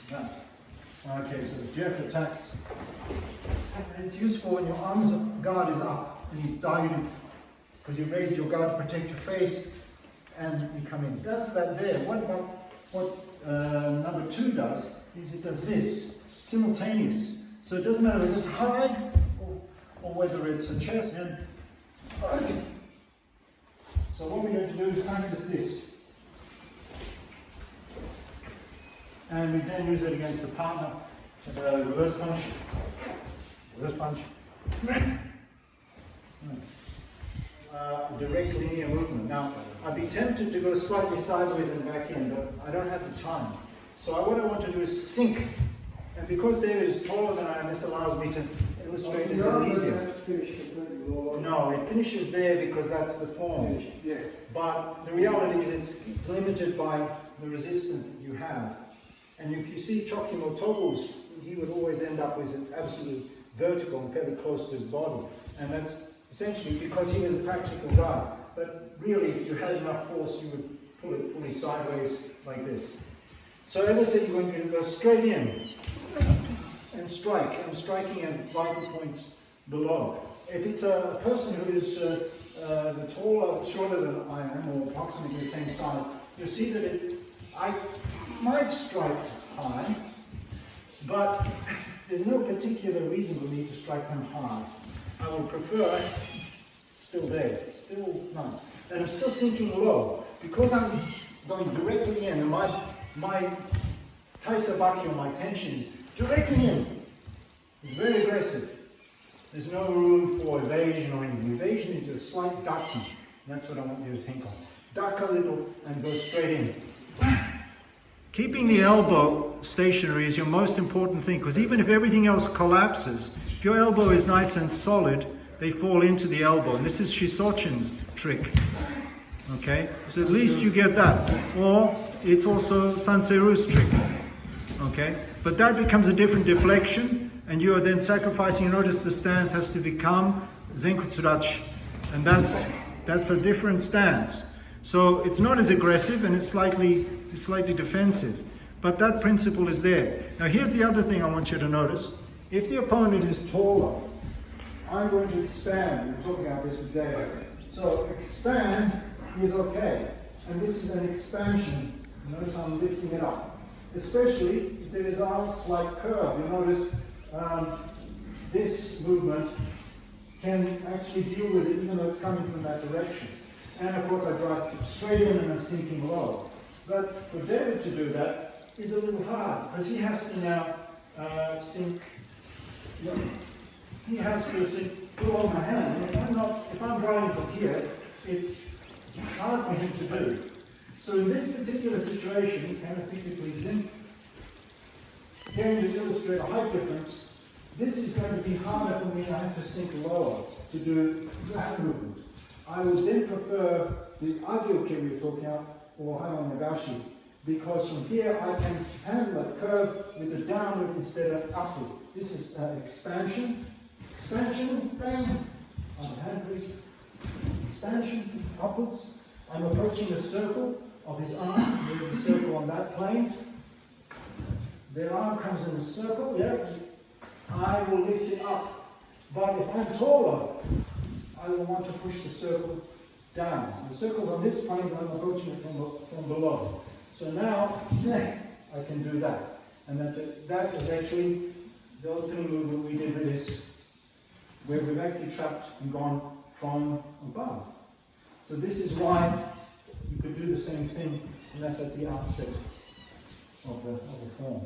That. Okay, so the Jeff attacks. And it's useful when your arms guard is up and he's diagonal, because you raised your guard to protect your face and you come in. That's that there. What about what number 2 does is it does this, simultaneous. So it doesn't matter whether it's high or whether it's a chest. And so what we're going to do is practice this. And we then use it against the partner. Reverse punch. Reverse punch. Direct linear movement. Now, I'd be tempted to go slightly sideways and back in, but I don't have the time. So what I want to do is sink. And because David is taller than I am, this allows me to illustrate it a little easier. No, it finishes there because that's the form. Yeah. But the reality is it's limited by the resistance that you have. And if you see Chokimoto's, he would always end up with it absolutely vertical and fairly close to his body. And that's essentially because he was a practical guy. But really, if you had enough force, you would pull it fully sideways like this. So as I said, you're going to go straight in and strike. I'm striking at vital points below. If it's a person who is taller, shorter than I am, or approximately the same size, you'll see that I might strike high, but there's no particular reason for me to strike them hard. I would prefer still there, still nice. And I'm still sinking low. Because I'm going directly in, and my taisabaki, or my tension is directly in. It's very aggressive. There's no room for evasion or anything. Evasion is a slight ducking. That's what I want you to think of. Duck a little and go straight in. Keeping the elbow stationary is your most important thing, because even if everything else collapses, if your elbow is nice and solid, they fall into the elbow. And this is Shisochin's trick. Okay? So at least you get that. Or it's also Sanseiru's trick. Okay? But that becomes a different deflection, and you are then sacrificing. You notice the stance has to become Zenkutsurachi. And that's a different stance. So it's not as aggressive, and it's slightly defensive. But that principle is there. Now here's the other thing I want you to notice. If the opponent is taller, I'm going to expand. We're talking about this with Dave. So expand is okay. And this is an expansion. Notice I'm lifting it up. Especially if there is a slight curve. You notice this movement can actually deal with it even though it's coming from that direction. And of course I drive straight in and I'm sinking low. But for David to do that is a little hard, because he has to now sink. He has to sink below my hand. And if I'm driving from here, it's hard for him to do. So in this particular situation, you can typically zinc. Again, to illustrate a height difference, this is going to be harder for me. I have to sink lower to do this movement. I would then prefer the agyoke we were talking about, or Haiwan Nagashi, because from here I can handle that curve with a downward instead of upward. This is expansion, bang, on the hand please, expansion, upwards. I'm approaching the circle of his arm. There's a circle on that plane. Their arm comes in a circle, yeah. I will lift it up. But if I'm taller, I will want to push the circle down. So the circle's on this plane, but I'm approaching it from below. So now, I can do that. And that's it. That is actually the opening movement we did with this, where we've actually trapped and gone from above. So this is why you could do the same thing, and that's at the outset of the form.